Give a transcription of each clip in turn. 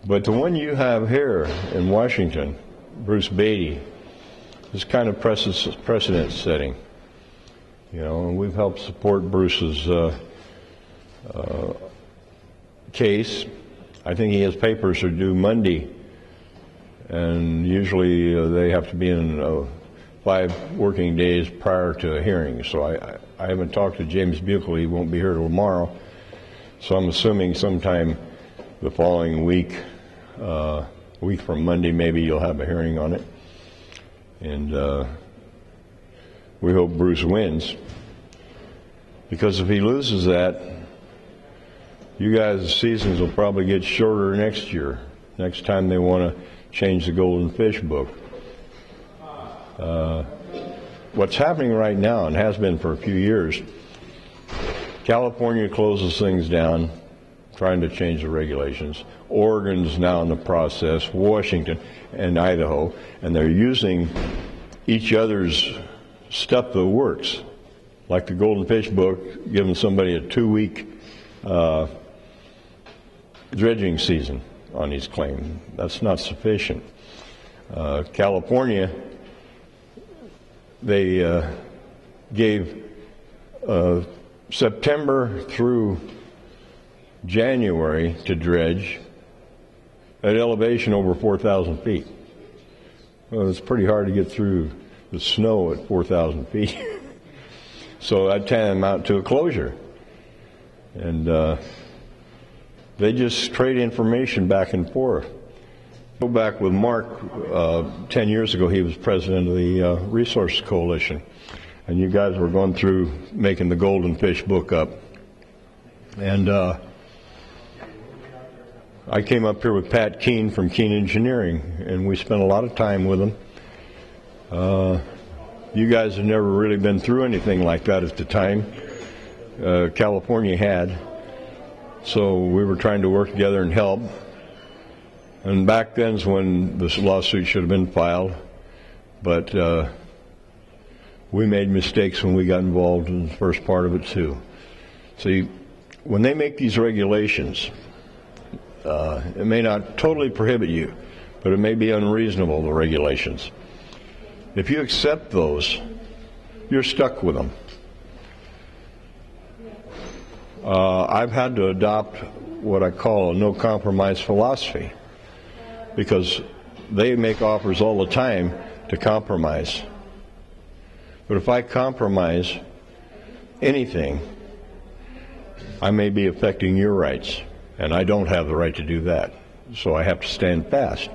But the one you have here in Washington, Bruce Beatty, is kind of precedent setting. And we've helped support Bruce's case. I think his papers are due Monday, and usually they have to be in 5 working days prior to a hearing. So I haven't talked to James Buckley. He won't be here tomorrow. So I'm assuming sometime the following week, a week from Monday, maybe you'll have a hearing on it. And we hope Bruce wins. Because if he loses that, you guys' seasons will probably get shorter next year, next time they want to change the Golden Fish book. What's happening right now, and has been for a few years, California closes things down, trying to change the regulations. Oregon's now in the process, Washington and Idaho, and they're using each other's stuff that works. Like the Golden Fish book, giving somebody a 2-week dredging season on his claim. That's not sufficient. California, they gave September through January to dredge at elevation over 4,000 feet. Well, it's pretty hard to get through the snow at 4,000 feet. So I'd tie them out to a closure. And they just trade information back and forth. Go back with Mark, 10 years ago he was president of the Resource Coalition. And you guys were going through making the Golden Fish book up. And I came up here with Pat Keene from Keene Engineering, and we spent a lot of time with him. You guys have never really been through anything like that at the time. California had. So we were trying to work together and help. And back then's when this lawsuit should have been filed. But we made mistakes when we got involved in the first part of it too. See, when they make these regulations, it may not totally prohibit you, but it may be unreasonable, the regulations. If you accept those, you're stuck with them. I've had to adopt what I call a no-compromise philosophy, because they make offers all the time to compromise. But if I compromise anything, I may be affecting your rights, and I don't have the right to do that. So I have to stand fast.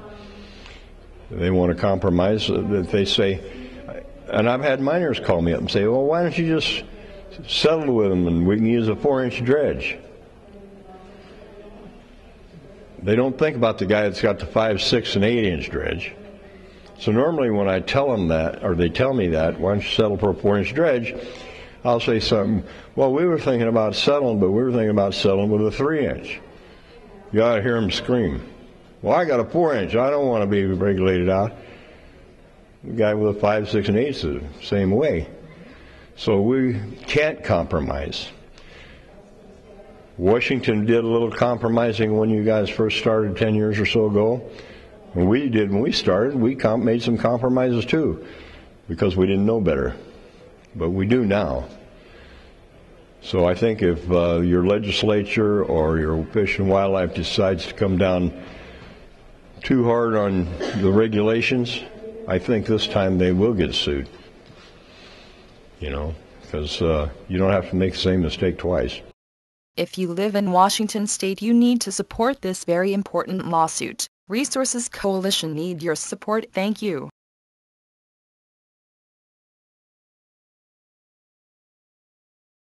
They want to compromise. They say, and I've had miners call me up and say, well, why don't you just settle with them and we can use a 4-inch dredge? They don't think about the guy that's got the 5, 6, and 8-inch dredge. So normally when I tell them that, or they tell me that, why don't you settle for a 4-inch dredge, I'll say something, well, we were thinking about settling, but we were thinking about settling with a 3-inch. You ought to hear them scream. Well, I got a 4-inch. I don't want to be regulated out. The guy with a 5, 6, and 8 is the same way. So we can't compromise. Washington did a little compromising when you guys first started 10 years or so ago. And we did when we started. We made some compromises too, because we didn't know better. But we do now. So I think if your legislature or your Fish and Wildlife decides to come down too hard on the regulations, I think this time they will get sued. Because you don't have to make the same mistake twice. If you live in Washington State, you need to support this very important lawsuit. Resources Coalition need your support. Thank you.